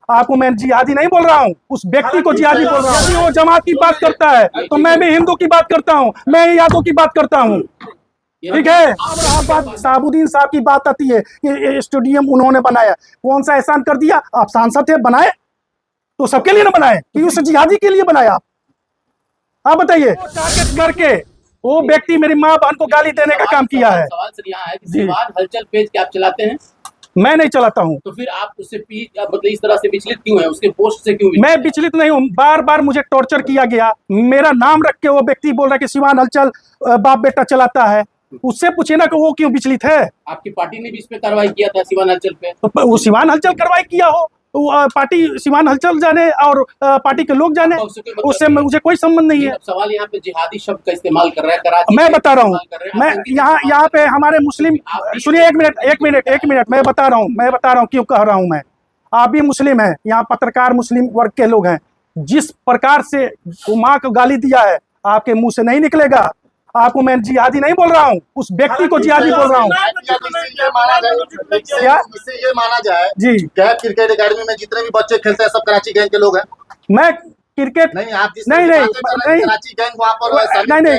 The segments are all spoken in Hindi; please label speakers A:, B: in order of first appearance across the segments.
A: आपको मैं जिहादी नहीं बोल रहा हूँ, उस व्यक्ति को जिहादी बोल रहा हूँ। यदि वो जमात की बात करता है तो मैं भी हिंदू की बात करता हूँ, मैं यादव की बात करता हूँ। ठीक है। अब बात साबुद्दीन साहब की बात आती है कि स्टेडियम उन्होंने बनाया, कौन सा एहसान कर दिया? आप सांसद थे, बनाए तो सबके लिए ना बनाए कि उस जिहादी के लिए बनाया? आप बताइए। टारगेट करके वो व्यक्ति मेरी माँ बहन को गाली देने का काम किया है।
B: सवाल सर यहाँ है कि सिवान हलचल पेज क्या आप चलाते हैं?
A: मैं नहीं चलाता हूँ।
B: तो फिर आप उससे मतलब इस तरह से विचलित क्यों है? उसके पोस्ट से क्यों?
A: मैं विचलित नहीं हूँ, बार बार मुझे टॉर्चर किया गया। मेरा नाम रख के वो व्यक्ति बोल रहा है कि सिवान हलचल बाप बेटा चलाता है। उससे पूछे ना कि वो क्यों विचलित है।
B: आपकी पार्टी ने भी इस पे कार्रवाई किया था सिवान हलचल पे।
A: तो वो सिवान हलचल कार्रवाई किया हो, पार्टी सिवान हलचल जाने और पार्टी के लोग जाने, उससे मुझे कोई संबंध नहीं है।
B: सवाल यहाँ पे जिहादी शब्द का इस्तेमाल कर रहा है कराची।
A: मैं बता रहा हूँ, मैं यहाँ पे हमारे मुस्लिम, सुनिए एक मिनट मैं बता रहा हूँ क्यों कह रहा हूँ। मैं, आप भी मुस्लिम हैं, यहाँ पत्रकार मुस्लिम वर्ग के लोग हैं। जिस प्रकार से माँ को गाली दिया है आपके मुंह से नहीं निकलेगा। आपको मैं जिहादी नहीं बोल रहा हूँ, उस व्यक्ति को जिहादी बोल रहा हूँ।
C: क्या इससे ये माना जाए
A: जी,
C: क्या क्रिकेट एकेडमी में जितने भी बच्चे खेलते हैं सब कराची गैंग के लोग हैं?
A: मैं क्रिकेट
C: नहीं, आप
A: नहीं
C: कराची गैंग वहाँ पर
A: नहीं,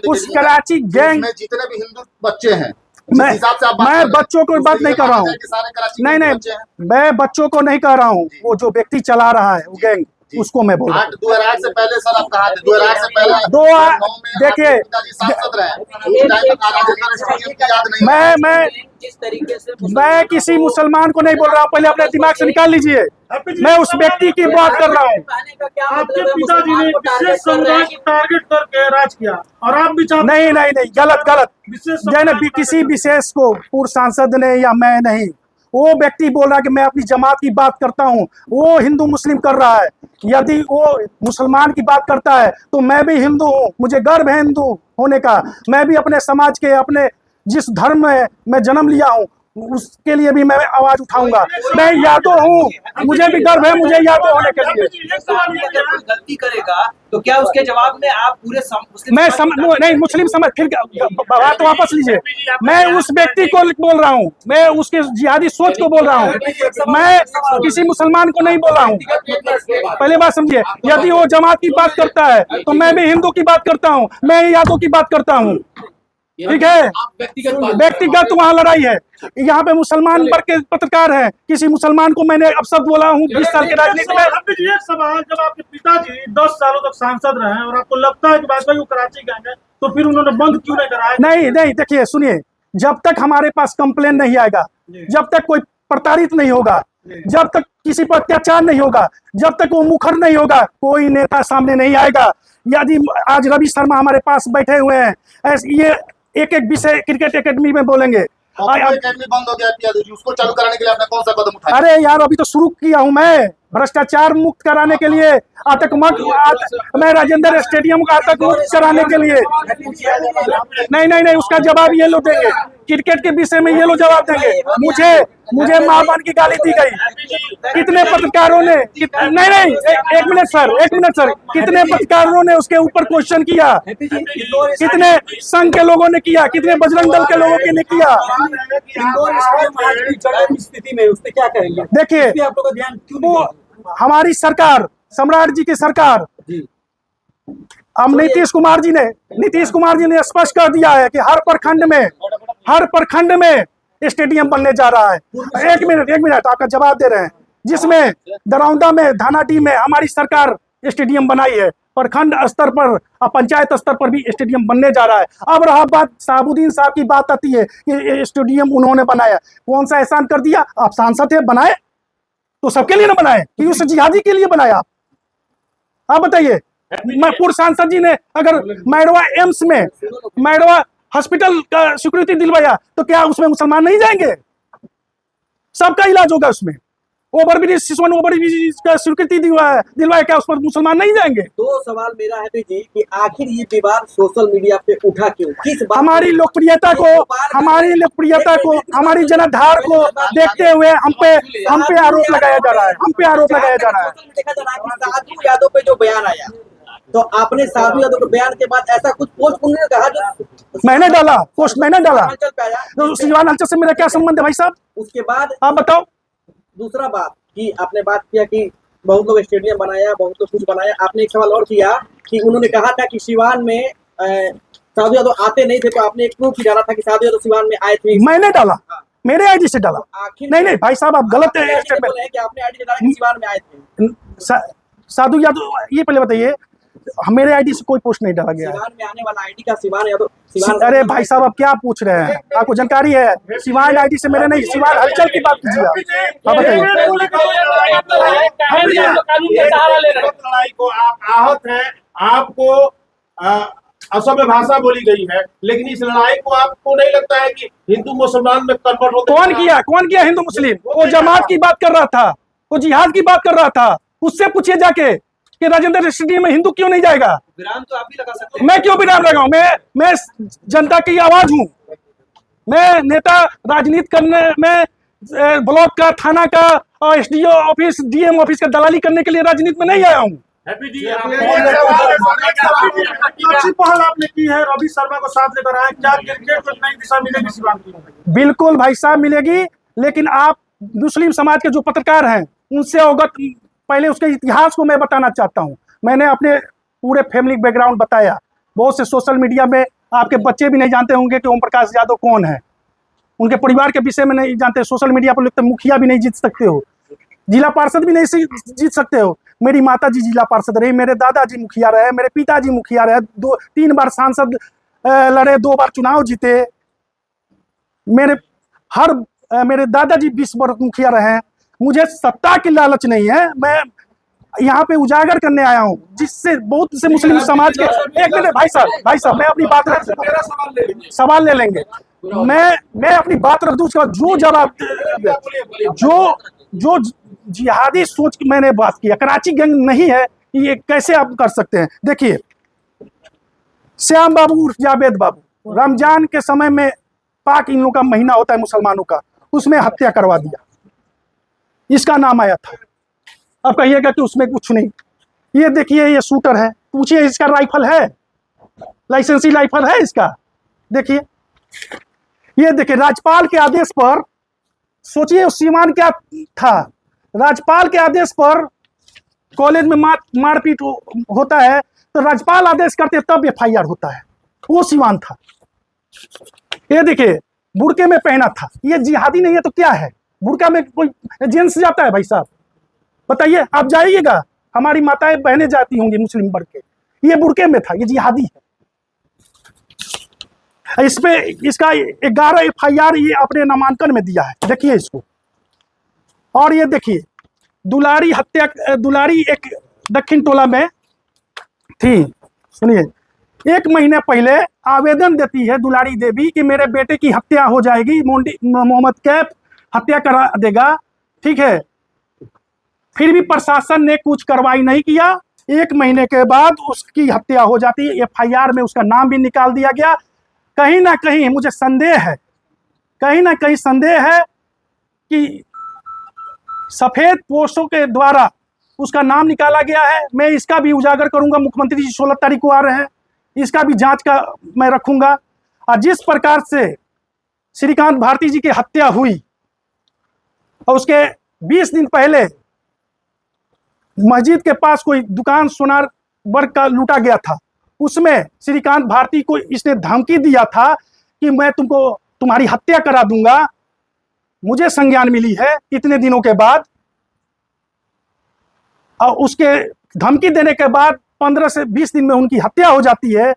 A: उस कराची गैंग
C: में जितने भी हिंदू बच्चे हैं,
A: मैं बच्चों को बात नहीं कर रहा हूँ। नहीं, मैं बच्चों को नहीं कह रहा हूँ। वो जो व्यक्ति चला रहा है वो गैंग, उसको मैं बोल रहा हूँ।
C: 2008 से पहले सर आप कहा थे, 2008 से पहले
A: देखिए, मैं
B: जिस तरीके से
A: मैं किसी मुसलमान को नहीं बोल रहा हूँ, पहले अपने दिमाग से निकाल लीजिए। मैं उस व्यक्ति की बात कर रहा हूँ।
D: आपके पिताजी ने विशेष समुदाय को टारगेट करके राज किया और आप भी चाहते
A: नहीं, गलत। किसी विशेष को पूर्व सांसद ने या मैं नहीं, वो व्यक्ति बोल रहा है कि मैं अपनी जमात की बात करता हूँ, वो हिंदू मुस्लिम कर रहा है। यदि वो मुसलमान की बात करता है तो मैं भी हिंदू हूँ, मुझे गर्व है हिंदू होने का। मैं भी अपने समाज के, अपने जिस धर्म में मैं जन्म लिया हूँ उसके लिए भी मैं आवाज उठाऊंगा। मैं यादव हूँ, मुझे भी गर्व है मुझे यादव होने के लिए।
E: अगर कोई गलती करेगा तो क्या उसके जवाब में आप पूरे
A: नहीं, मुस्लिम समझ, फिर बात वापस लीजिए। मैं उस व्यक्ति को बोल रहा हूँ, मैं उसके जिहादी सोच को बोल रहा हूँ, मैं किसी मुसलमान को नहीं बोल रहा हूँ। पहले बात समझिए, यदि वो जमात की बात करता है तो मैं भी हिंदू की बात करता हूँ, मैं यादव की बात करता हूँ। ठीक है, व्यक्तिगत वहाँ लड़ाई है। यहाँ पे मुसलमान वर्ग के पत्रकार हैं, किसी मुसलमान को मैंने अपशब्द बोला हूँ 20 साल के राजनीति में।
D: एक सवाल, जब आपके पिताजी 10 सालों तक सांसद रहे और आपको लगता है कि भाजपा को कराची गैंग है, तो फिर उन्होंने बंद क्यों नहीं कराया?
A: नहीं, देखिए सुनिए, जब तक हमारे पास कंप्लेन नहीं आएगा, जब तक कोई प्रताड़ित नहीं होगा, जब तक किसी पर अत्याचार नहीं होगा, जब तक वो मुखर नहीं होगा, कोई नेता सामने नहीं आएगा। यदि आज रवि शर्मा हमारे पास बैठे हुए हैं, ये एक विषय क्रिकेट एकेडमी में बोलेंगे।
C: एकेडमी बंद हो गया, उसको चालू कराने के लिए आपने कौन सा कदम उठाया?
A: अरे यार, अभी तो शुरू किया हूं मैं, भ्रष्टाचार मुक्त कराने के लिए, मैं राजेंद्र स्टेडियम को आतंक मुक्त कराने के लिए। नहीं, उसका जवाब ये लोग देंगे, क्रिकेट के विषय में ये लोग जवाब देंगे। मुझे मां बहन की गाली दी गई। कितने पत्रकारों ने, नहीं, एक मिनट सर, कितने पत्रकारों ने उसके ऊपर क्वेश्चन किया? कितने संघ के लोगों ने किया, कितने बजरंग दल के लोगों ने किया?
E: स्थिति में उस पर क्या करेंगे?
A: देखिए, वो हमारी सरकार, सम्राट जी की सरकार, अब नीतीश कुमार जी ने स्पष्ट कर दिया है कि हर प्रखंड में स्टेडियम बनने जा रहा है। एक मिनट आपका जवाब दे रहे हैं, जिसमें दरौंदा में, धानाटी में हमारी सरकार स्टेडियम बनाई है। प्रखंड स्तर पर और पंचायत स्तर पर भी स्टेडियम बनने जा रहा है। अब रहा बात साबुद्दीन साहब की, बात आती है कि स्टेडियम उन्होंने बनाया, कौन सा एहसान कर दिया? आप सांसद थे, बनाए तो सबके लिए ना बनाए कि उस जिहादी के लिए बनाया? आप बताइए। पूर्व सांसद जी ने अगर मैडवा एम्स में, मैडवा हॉस्पिटल का स्वीकृति दिलवाया तो क्या उसमें मुसलमान नहीं जाएंगे? सबका इलाज होगा उसमें। ओवरब्रिज, सिसवन ओवरब्रिज का स्वीकृति दिलवाया, क्या उस पर मुसलमान नहीं जाएंगे?
E: दो सवाल मेरा है जी कि आखिर ये विवाद सोशल मीडिया पे उठा क्यों? किस बात?
A: हमारी लोकप्रियता को, हमारी जनाधार को देखते हुए हम पे आरोप लगाया जा रहा है।
E: देखा जा रहा है कि साधु यादव पे जो बयान आया, तो आपने साधु यादव के बयान के बाद ऐसा कुछ पोस्ट उन्होंने कहा जो
A: मैंने डाला, तो सिवान हलचल से मेरा क्या संबंध है भाई साहब?
E: उसके बाद
A: आप बताओ।
E: दूसरा बात, कि आपने बात किया कि बहुत लोग स्टेडियम बनाया, बहुत लोग कुछ बनाया। आपने एक सवाल और किया कि उन्होंने कहा था कि सिवान में साधु यादव आते नहीं थे, तो आपने एक प्रूफ डाला था कि साधु यादव सिवान में आए थे।
A: मैंने डाला, मेरे आईडी से डाला।
E: आखिर
A: नहीं नहीं भाई साहब, आप गलत
E: आपने आईडी
A: स्टेटमेंट।
E: बोले हैं कि आपने आईडी डाला कि सिवान में आए थे।
A: साधु यादव, ये पहले बताइए, मेरे आईडी से कोई पोस्ट नहीं डाला गया है।
E: सिवान में आने वाला आईडी का सिवान यादव सिवान।
A: अरे भाई साहब, आप क्या पूछ रहे हैं? आपको जानकारी है? सिवान आईडी से मेरे नहीं, सिवान हलचल की बात कीजिए आप। बताइए।
F: लड़ाई को आप आहत हैं, आपको असभ्य भाषा बोली गई है, लेकिन इस लड़ाई को आपको नहीं लगता है कि हिंदू मुसलमान में कन्वर्ट हो?
A: कौन किया हिंदू मुस्लिम? वो जमात की बात कर रहा था, वो जिहाद की बात कर रहा था। उससे पूछिए जाके कि राजेंद्र स्टेडियम में हिंदू क्यों नहीं जाएगा।
E: विराम तो आप भी लगा सकते हैं।
A: मैं क्यों विराम लगाऊं? मैं जनता की आवाज हूं। मैं नेता राजनीति करने में ब्लॉक का, थाना का और एसडीओ ऑफिस, डीएम ऑफिस का दलाली करने के लिए राजनीति में नहीं आया हूं।
D: हैप्पी जी, अच्छी पहल आपने की है, रवि शर्मा को साथ लेकर आए। क्या क्रिकेट को नई दिशा मिलेगी सिवान की?
A: बिल्कुल भाई साहब मिलेगी, लेकिन आप मुस्लिम समाज के जो पत्रकार हैं उनसे अवगत, पहले उसके इतिहास को मैं बताना चाहता हूं। मैंने अपने पूरे फैमिली बैकग्राउंड बताया। बहुत से सोशल मीडिया में आपके बच्चे भी नहीं जानते होंगे कि ओम प्रकाश यादव कौन है, उनके परिवार के विषय में नहीं जानते। सोशल मीडिया पर लिखते मुखिया भी नहीं जीत सकते हो, जिला पार्षद भी नहीं जीत सकते हो। मेरी माता जी जिला पार्षद रही, मेरे दादाजी मुखिया रहे, मेरे पिताजी मुखिया रहे, 2-3 बार सांसद लड़े, 2 बार चुनाव जीते। मेरे दादाजी 20 बार मुखिया रहे हैं। मुझे सत्ता की लालच नहीं है, मैं यहाँ पे उजागर करने आया हूँ, जिससे बहुत से मुस्लिम समाज के। एक मिनट भाई साहब, मैं अपनी बात रख, सवाल ले लेंगे। मैं अपनी बात रख दूं, उसके बाद जो जवाब, जो जिहादी सोच की मैंने बात की, कराची गैंग नहीं है, ये कैसे आप कर सकते हैं? देखिए, श्याम बाबू उर्फ जावेद बाबू, रमजान के समय में पाक इन लोगों का महीना होता है मुसलमानों का, उसमें हत्या करवा दिया, इसका नाम आया था। अब कहिएगा कि उसमें कुछ नहीं। ये देखिए, ये शूटर है, पूछिए इसका राइफल है, लाइसेंसी राइफल है इसका। देखिए, ये देखिए, राज्यपाल के आदेश पर, सोचिए उस सीमान क्या था। राज्यपाल के आदेश पर कॉलेज में मारपीट होता है, तो राज्यपाल आदेश करते तब एफआईआर होता है। वो सीमान था। ये देखिए, बुरके में पहना था। ये जिहादी नहीं है तो क्या है? बुरका में कोई जेंट्स जाता है भाई साहब? बताइए, आप जाइएगा, हमारी माताएं बहनें जाती होंगी मुस्लिम वर्ग के। ये बुरके में था, ये जिहादी है। इसमें इसका 11 एफआईआर ये अपने नामांकन में दिया है। देखिए इसको। और ये देखिए, दुलारी एक दक्षिण टोला में थी। सुनिए, 1 महीने पहले आवेदन देती है दुलारी देवी कि मेरे बेटे की हत्या हो जाएगी, मोहम्मद कैफ हत्या करा देगा, ठीक है। फिर भी प्रशासन ने कुछ कार्रवाई नहीं किया। 1 महीने के बाद उसकी हत्या हो जाती है। एफआईआर में उसका नाम भी निकाल दिया गया। कहीं ना कहीं मुझे संदेह है, कहीं ना कहीं संदेह है कि सफेद पोस्टों के द्वारा उसका नाम निकाला गया है। मैं इसका भी उजागर करूंगा। मुख्यमंत्री जी 16 तारीख को आ रहे हैं, इसका भी जांच का मैं रखूंगा। और जिस प्रकार से श्रीकांत भारती जी की हत्या हुई और उसके 20 दिन पहले मस्जिद के पास कोई दुकान सोनार वर्ग का लूटा गया था, उसमें श्रीकांत भारती को इसने धमकी दिया था कि मैं तुमको तुम्हारी हत्या करा दूंगा। मुझे संज्ञान मिली है इतने दिनों के बाद, और उसके धमकी देने के बाद 15 से 20 दिन में उनकी हत्या हो जाती है।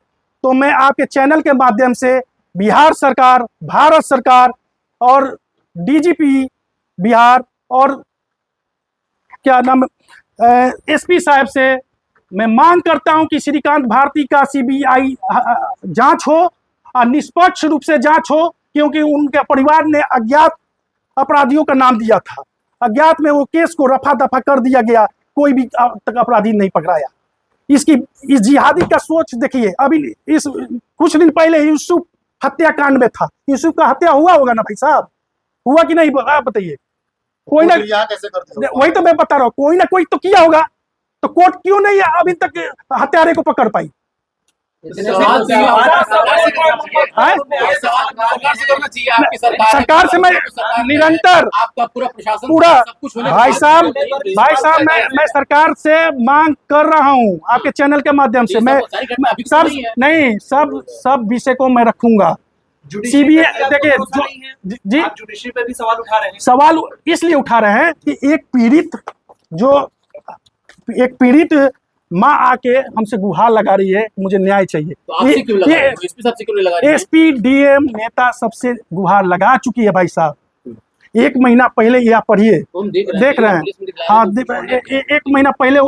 A: तो मैं आपके चैनल के माध्यम से बिहार सरकार, भारत सरकार और डीजीपी बिहार और क्या नाम एसपी साहब से मैं मांग करता हूं कि श्रीकांत भारती का सीबीआई जांच हो और निष्पक्ष रूप से जांच हो, क्योंकि उनके परिवार ने अज्ञात अपराधियों का नाम दिया था। अज्ञात में वो केस को रफा दफा कर दिया गया, कोई भी तक अपराधी नहीं पकड़ाया। इस जिहादी का सोच देखिए। अभी इस कुछ दिन पहले यूसुफ हत्याकांड में था, यूसुफ का हत्या हुआ होगा ना भाई साहब? हुआ कि नहीं? आप बताइए। कोई ना,
C: कैसे करते हो?
A: वही तो मैं बता रहा हूँ, कोई ना कोई तो किया होगा। तो कोर्ट क्यों नहीं अभी तक हत्यारे को पकड़ पाई?
B: सवाल तो सरकार से
A: हैं?
B: सरकार से करना चाहिए। आपकी सरकार
A: सरकार से मैं
B: सरकार ने
A: निरंतर
B: आपका पूरा प्रशासन
A: पूरा
B: सब कुछ होने
A: भाई
B: के
A: साहब
B: बाद-
A: मैं सरकार से मांग कर रहा हूं आपके चैनल के माध्यम से।
B: ये
A: मैं
B: सब सारी घटना अभी
A: सब
B: नहीं है।
A: नहीं सब विषय को मैं रखूंगा। सीबीआई देखिए जी
E: आप जुडिशरी पे भी सवाल उठा रहे हैं।
A: सवाल इसलिए उठा रहे हैं कि एक पीड़ित माँ आके हमसे गुहार लगा रही है, मुझे न्याय चाहिए।
B: तो आपसे क्यों लगा रहे हैं? तो एसपी साहब से क्यों नहीं लगा रहे हैं?
A: एसपी डीएम नेता सबसे गुहार लगा चुकी है भाई साहब। 1 महीना पहले ये आप पढ़िए,
B: तो हम देख
A: देख रहे
B: पुलिस में
A: हैं।
B: दिखाया
A: हाँ,
B: तो
A: 1 महीना पहले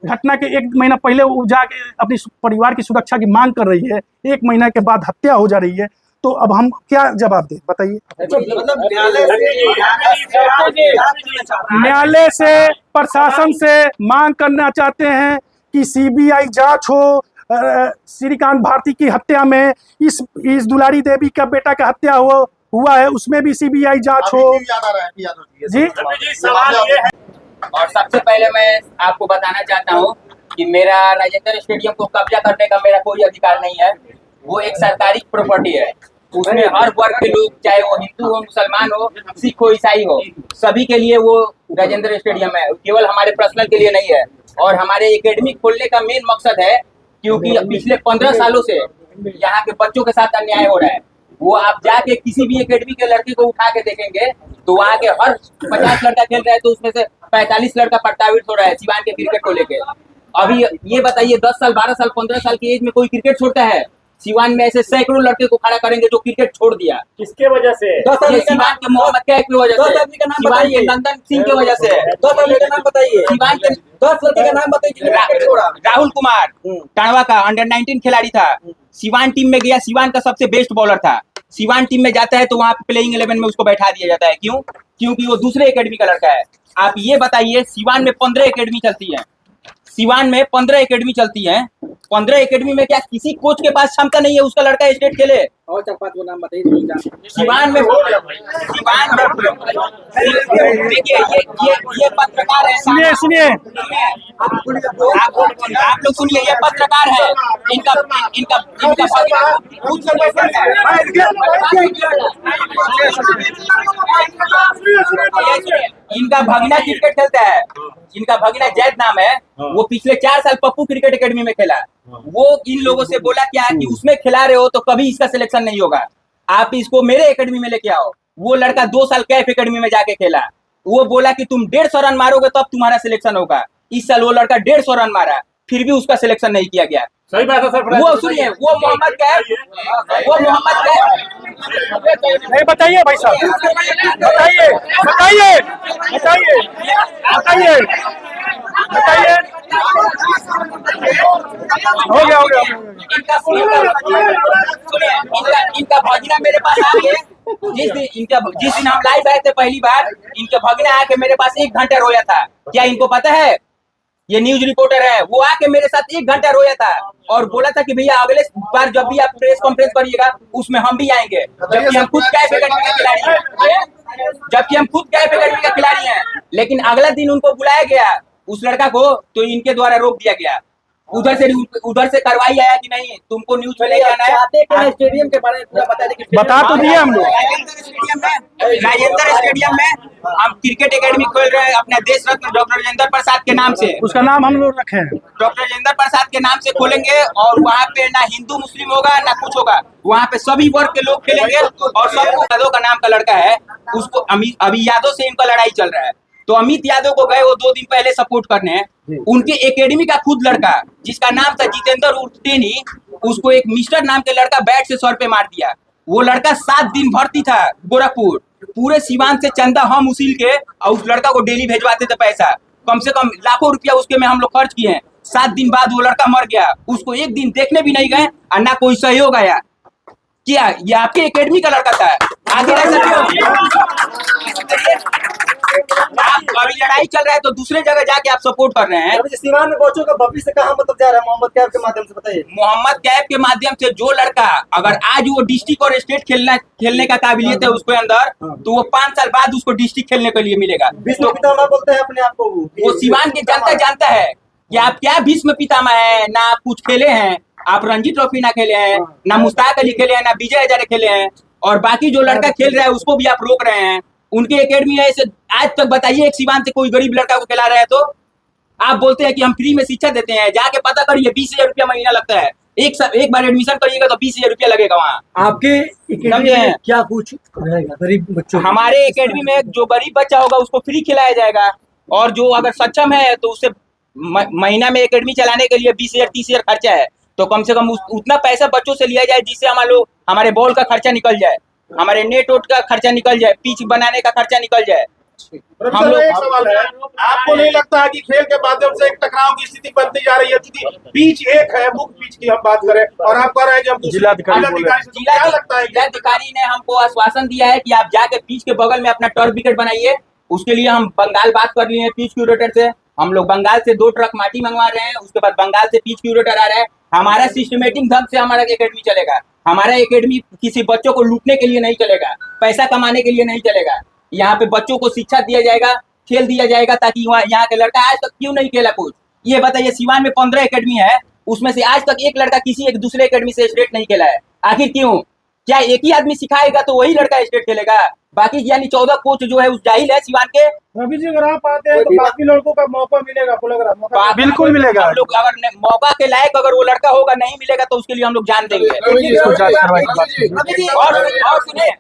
A: घटना के 1 महीना पहले वो जाके अपनी परिवार की सुरक्षा की मांग कर रही है, 1 महीना के बाद हत्या हो जा रही है। तो अब हम क्या जवाब दें, बताइए।
E: मतलब
A: न्यायालय से प्रशासन से मांग करना चाहते हैं कि सीबीआई जांच हो। श्रीकांत भारती की हत्या में इस दुलारी देवी का बेटा का हत्या हुआ है, उसमें भी सीबीआई जांच हो।
C: अभी याद आ रहा है कि यादव जी
A: जी
D: सवाल ये है
G: और सबसे पहले मैं आपको बताना चाहता हूं कि मेरा राजेंद्र स्टेडियम को कब्जा करने का मेरा कोई अधिकार नहीं है। वो एक सरकारी प्रॉपर्टी है, उसमें हर वर्ग के लोग, चाहे वो हिंदू हो, मुसलमान हो, सिख हो, ईसाई हो, सभी के लिए वो राजेंद्र स्टेडियम है, केवल हमारे पर्सनल के लिए नहीं है। और हमारे एकेडमी खोलने का मेन मकसद है क्योंकि पिछले 15 सालों से यहाँ के बच्चों के साथ अन्याय हो रहा है। वो आप जाके किसी भी एकेडमी के लड़के को उठा के देखेंगे तो वहाँ के हर 50 लड़का खेल रहा है तो उसमें से 45 लड़का प्रताड़ित हो रहा है सिवान के क्रिकेट को लेके। अभी ये बताइए 10 साल, 12 साल, 15 साल की एज में कोई क्रिकेट छोड़ता है? सिवान में ऐसे सैकड़ों लड़के को खड़ा करेंगे जो क्रिकेट छोड़ दिया।
D: किसके वजह से?
G: ये सिवान के मोहम्मद कैफ की वजह से,
E: 10 आदमी का नाम
G: सिवान के
E: बताइए।
G: नंदन सिंह की वजह से,
E: 10 आदमी का नाम बताइए।
G: सिवान के
E: 10 लड़के का नाम बताइए जिन्होंने क्रिकेट छोड़ा।
G: राहुल कुमार टाणवा का अंडर 19 खिलाड़ी था, सिवान टीम में गया, सिवान का सबसे बेस्ट बॉलर था। सिवान टीम में जाता है तो वहाँ प्लेइंग 11 में उसको बैठा दिया जाता है। क्यों? क्योंकि वो दूसरे एकेडमी का लड़का है। आप ये बताइए, सिवान में 15 एकेडमी चलती है, सिवान में 15 एकेडमी चलती है, 15 एकेडमी में क्या किसी कोच के पास क्षमता नहीं है उसका लड़का स्टेट खेले?
E: और 4-5 को नाम बताइए।
G: सिवान में देखिए ये पत्रकार है।
A: सुनिए
G: आप लोग सुनिए, ये पत्रकार है, इनका इनका भगना क्रिकेट खेलता है, इनका भगना जैद नाम है। वो पिछले 4 साल पप्पू क्रिकेट एकेडमी में खेला। वो इन लोगों से बोला क्या कि उसमें खिला रहे हो तो कभी इसका सिलेक्शन नहीं होगा, आप इसको मेरे एकेडमी में लेके आओ। वो लड़का 2 साल कैफ एकेडमी में जाके खेला। वो बोला कि तुम 150 रन मारोगे तब तुम्हारा सिलेक्शन होगा। इस साल वो लड़का 150 रन मारा, फिर भी उसका सिलेक्शन नहीं किया गया।
D: सही बात है सर।
G: वो सुनिए, वो मोहम्मद कैफ
A: नहीं, बताइए भाई साहब, बताइए बताइए बताइए बताइए बताइए। हो गया
G: इनका भगना मेरे पास आ गए। जिस दिन हम लाइव आए थे पहली बार, इनके भगना आके मेरे पास 1 घंटा रोया था। क्या इनको पता है? ये न्यूज रिपोर्टर है, वो आके मेरे साथ 1 घंटा रोया था और बोला था कि भैया अगले बार जब भी आप प्रेस कॉन्फ्रेंस करिएगा उसमें हम भी आएंगे, जबकि हम खुद कैफ एकेडमी के खिलाड़ी हैं। लेकिन अगला दिन उनको बुलाया गया उस लड़का को, तो इनके द्वारा रोक दिया गया। उधर से कार्रवाई आया कि नहीं तुमको न्यूज में ले जाना है।
E: स्टेडियम के बारे में पूरा बता दें।
A: बता तो दिए हम लोग।
G: राजेंद्र स्टेडियम में हम क्रिकेट एकेडमी खोल रहे हैं अपने देश रत्न डॉक्टर राजेंद्र प्रसाद के नाम से।
A: उसका नाम हम लोग रखे हैं,
G: डॉक्टर राजेंद्र प्रसाद के नाम से खोलेंगे और वहाँ पे ना हिंदू मुस्लिम होगा ना कुछ होगा, वहाँ पे सभी वर्ग के लोग खेलेंगे। और सबको यादव का नाम का लड़का है, उसको अभी यादव से इनका लड़ाई चल रहा है। तो अमित यादव को गए वो 2 दिन पहले सपोर्ट करने। उनके एकेडमी का खुद लड़का जिसका नाम था जितेंद्र उर्फ टेनी, उसको एक मिस्टर नाम के लड़का बैट से सर पे मार दिया। वो लड़का 7 दिन भर्ती था गोरखपुर। पूरे सिवान से चंदा हम उसील के और उस लड़का को डेली भेजवाते थे पैसा, कम से कम लाखों रुपया उसके में हम लोग खर्च किए हैं। 7 दिन बाद वो लड़का मर गया, उसको 1 दिन देखने भी नहीं गए और ना कोई सहयोग आया। क्या ये आपके एकेडमी का लड़का था? आगे रह सकते हो आप? अभी लड़ाई चल रहा है तो दूसरे जगह जाके आप सपोर्ट कर रहे हैं।
E: सिवान में बच्चों का भविष्य कहाँ मतलब जा रहा है? मोहम्मद कैफ के माध्यम से बताइए।
G: मोहम्मद कैफ के माध्यम से जो लड़का अगर आज वो डिस्ट्रिक्ट और स्टेट खेलने का काबिलियत है उसके अंदर, तो वो 5 साल बाद उसको डिस्ट्रिक्ट खेलने के लिए मिलेगा।
E: विश्व पितामह बोलते हैं अपने आप को।
G: वो सिवान की जनता जानता है कि आप क्या भीष्म पितामह है, ना आप कुछ खेले हैं, आप रणजी ट्रॉफी ना खेले हैं, ना मुश्ताक अली खेले हैं, ना विजय हजारे खेले हैं, और बाकी जो लड़का खेल रहा है उसको भी आप रोक रहे हैं। उनके एकेडमी है, इसे आज तक बताइए एक सीवान से कोई गरीब लड़का को खिला रहा है तो आप बोलते हैं कि हम फ्री में शिक्षा देते हैं। जाके पता करिए 20,000 रुपया महीना लगता है। एक बार एडमिशन करिएगा तो 20,000 रुपया लगेगा वहाँ।
H: आपके एकेडमी में क्या कुछ रहेगा गरीब बच्चों?
G: हमारे एकेडमी में जो गरीब बच्चा होगा उसको फ्री खिलाया जाएगा, और जो अगर सक्षम है तो उससे महीना में एकेडमी चलाने के लिए 20,000 30,000 खर्चा है, तो कम से कम उतना पैसा बच्चों से लिया जाए जिससे हमारे बॉल का खर्चा निकल जाए, हमारे नेट वोट का खर्चा निकल जाए, पिच बनाने का खर्चा निकल जाए।
F: हम लोग एक सवाल है, आपको नहीं लगता है कि खेल के माध्यम से एक टकराव की स्थिति बनती जा रही है? क्योंकि पिच एक है, मुख्य पिच की हम बात करें, और आप कह रहे हैं कि हम जिलाधिकारी से, क्या लगता है?
G: जिलाधिकारी ने हमको आश्वासन दिया है कि आप जाके पिच के बगल में अपना टर्फ विकेट बनाइए। उसके लिए हम बंगाल बात कर लिए हैं पिच क्यूरेटर से। हम लोग बंगाल से 2 ट्रक माटी मंगवा रहे हैं, उसके बाद बंगाल से पिच क्यूरेटर आ रहा है। हमारा सिस्टमेटिक ढंग से हमारा एकेडमी चलेगा। हमारा एकेडमी किसी बच्चों को लूटने के लिए नहीं चलेगा, पैसा कमाने के लिए नहीं चलेगा। यहाँ पे बच्चों को शिक्षा दिया जाएगा, खेल दिया जाएगा, ताकि यहाँ के लड़का आज तक क्यों नहीं खेला कुछ। ये बताइए, सिवान में 15 एकेडमी है, उसमें से आज तक एक लड़का किसी एक दूसरे एकेडमी से स्टेट नहीं खेला है। आखिर क्यों? क्या एक ही आदमी सिखाएगा तो वही लड़का स्टेट खेलेगा? बाकी यानी 14 कोच जो है उस जाहिल है सिवान के।
D: रवि जी अगर आप आते हैं तो बाकी लड़कों का मौका मिलेगा, आपको लग रहा है?
A: बिल्कुल मिलेगा।
G: हम लोग अगर मौका के लायक अगर वो लड़का होगा नहीं मिलेगा तो उसके लिए हम लोग जान देंगे। और सुनिए,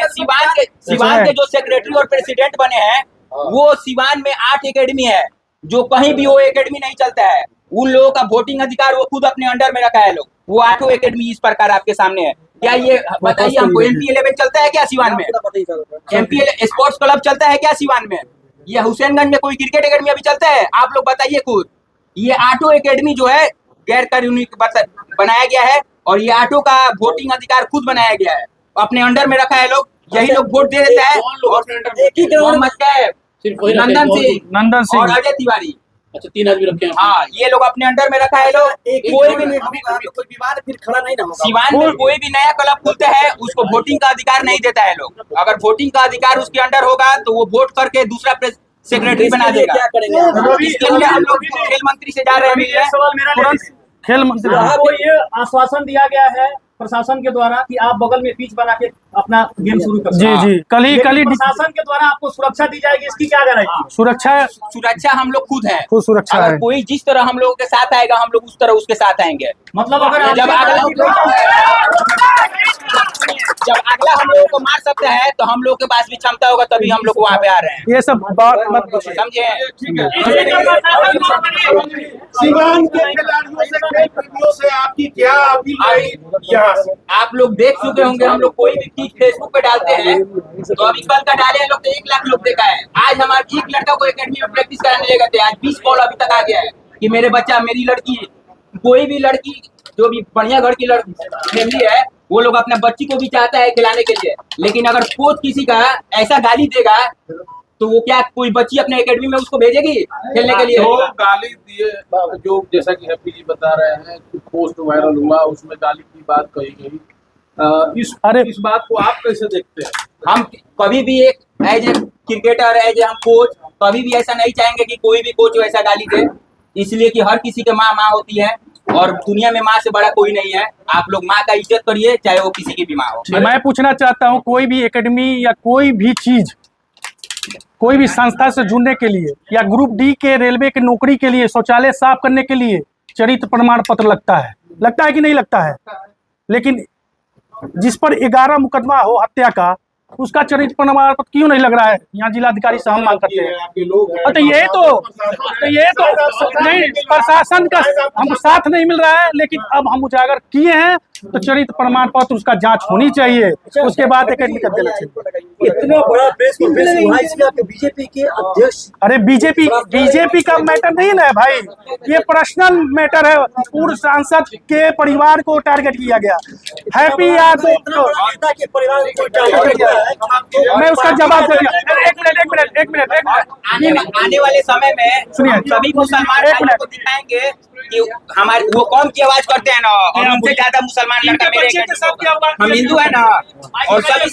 G: सिवान के जो सेक्रेटरी और प्रेसिडेंट बने हैं वो सिवान में 8 एकेडमी है, जो कहीं भी वो एकेडमी नहीं चलता है। उन लोगों का वोटिंग अधिकार वो खुद अपने अंडर में रखा है लोग। वो 8 एकेडमी इस प्रकार आपके सामने है। क्या ये बताइए हमको, MP11 चलता है क्या सिवान में? MP स्पोर्ट्स क्लब चलता है क्या सिवान में? ये हुसैनगंज में कोई क्रिकेट एकेडमी अभी चलता है? आप लोग बताइए खुद। ये 8 एकेडमी जो है गैर कानूनी बनाया गया है, और ये 8 का वोटिंग अधिकार खुद बनाया गया है, अपने अंडर में रखा है लोग। यही लोग वोट दे देता है। मोहम्मद कैफ, नंदन सिंह और अजय तिवारी,
B: अच्छा 3 आदमी रखे हैं।
G: हाँ, ये लोग अपने अंडर में रखा है लोग। कोई भी
E: कोई विवाद फिर खड़ा नहीं ना होगा।
G: सिवान में कोई भी नया क्लब खुलता है उसको वोटिंग का अधिकार नहीं देता है लोग। अगर वोटिंग का अधिकार उसके अंडर होगा तो वो वोट करके दूसरा सेक्रेटरी बना देगा।
E: क्या करेंगे?
G: इसके लिए हम लोग खेल मंत्री से जा रहे हैं।
D: सवाल मेरा
A: खेल मंत्री
D: आपको ये आश्वासन दिया गया है प्रशासन के द्वारा कि आप बगल में पिच बना के अपना गेम शुरू कर सकते हैं।
A: जी कल ही
D: प्रशासन के द्वारा आपको सुरक्षा दी जाएगी, इसकी क्या गारंटी?
G: सुरक्षा हम लोग खुद हैं।
A: खुद सुरक्षा
G: अगर
A: है।
G: कोई जिस तरह हम लोगों के साथ आएगा हम लोग उस तरह उसके साथ आएंगे।
D: मतलब अगर
G: जब अगला हम लोगों को मार सकता है तो हम लोग के पास भी क्षमता होगा, तभी हम लोग वहाँ पे आ रहे हैं।
A: ये सब बात मत पूछिए,
G: समझे?
F: सिवान के खिलाड़ियों से, कई प्रतियों से आपकी क्या अपील रही? यहाँ से
G: आप लोग देख चुके होंगे, हम लोग कोई भी चीज फेसबुक पे डालते हैं तो अभी कल का डाले हैं लोग तो 1 लाख लोग देखा है। आज हमारे एक लड़का को एकेडमी में प्रैक्टिस कराने ले गए थे, आज 20 कॉल अभी तक आ गया है कि मेरे बच्चा, मेरी लड़की, कोई भी लड़की जो भी बढ़िया घर की फैमिली है वो लोग अपने बच्ची को भी चाहता है खिलाने के लिए। लेकिन अगर कोच किसी का ऐसा गाली देगा तो वो क्या कोई बच्ची अपने एकेडमी में उसको भेजेगी खेलने के लिए?
F: जो गाली दिए, जो जैसा कि हैप्पी जी बता रहे हैं कि पोस्ट वायरल हुआ उसमें गाली की बात कही गई, इस बात को आप कैसे देखते हैं?
G: हम कभी भी एक as a cricketer, as a हम कोच, कभी भी ऐसा नहीं चाहेंगे कि कोई भी कोच ऐसा गाली दे, इसलिए कि हर किसी के माँ होती है और दुनिया में माँ से बड़ा कोई नहीं है। आप लोग माँ का इज्जत करिए, चाहे वो किसी की भी माँ हो।
A: मैं पूछना चाहता हूँ, कोई भी एकेडमी या कोई भी चीज, कोई भी संस्था से जुड़ने के लिए या ग्रुप डी के रेलवे की नौकरी के लिए, शौचालय साफ करने के लिए चरित्र प्रमाण पत्र लगता है कि नहीं लगता है? लेकिन जिस पर 11 मुकदमा हो हत्या का, उसका चरित्र प्रमाण पत्र क्यों नहीं लग रहा है? यहाँ जिलाधिकारी से हम मांग करते हैं। तो ये तो नहीं, प्रशासन का हमको साथ नहीं मिल रहा है, लेकिन अब हम उजागर किए हैं तो चरित्र प्रमाण पत्र उसका जांच होनी चाहिए, उसके बाद एकेडमी कर देना चाहिए।
H: इतना बड़ा प्रेस कॉन्फ्रेंस हुआ, इसमें आपके बीजेपी के अध्यक्ष?
A: अरे बीजेपी का मैटर नहीं ना है भाई, ये पर्सनल मैटर है। पूर्व सांसद के परिवार को टारगेट किया गया। हैप्पी यादव मैं उसका जवाब दे दिया। एक मिनट
G: आने वाले समय में
A: सुनिए,
G: सभी मुसलमान भाइयों को दिखाएंगे कि हमारे वो कौम की आवाज करते हैं ना, और हमसे ज्यादा मुसलमान लड़का मेरे एकेडमी में, हम हिंदू है ना, और सभी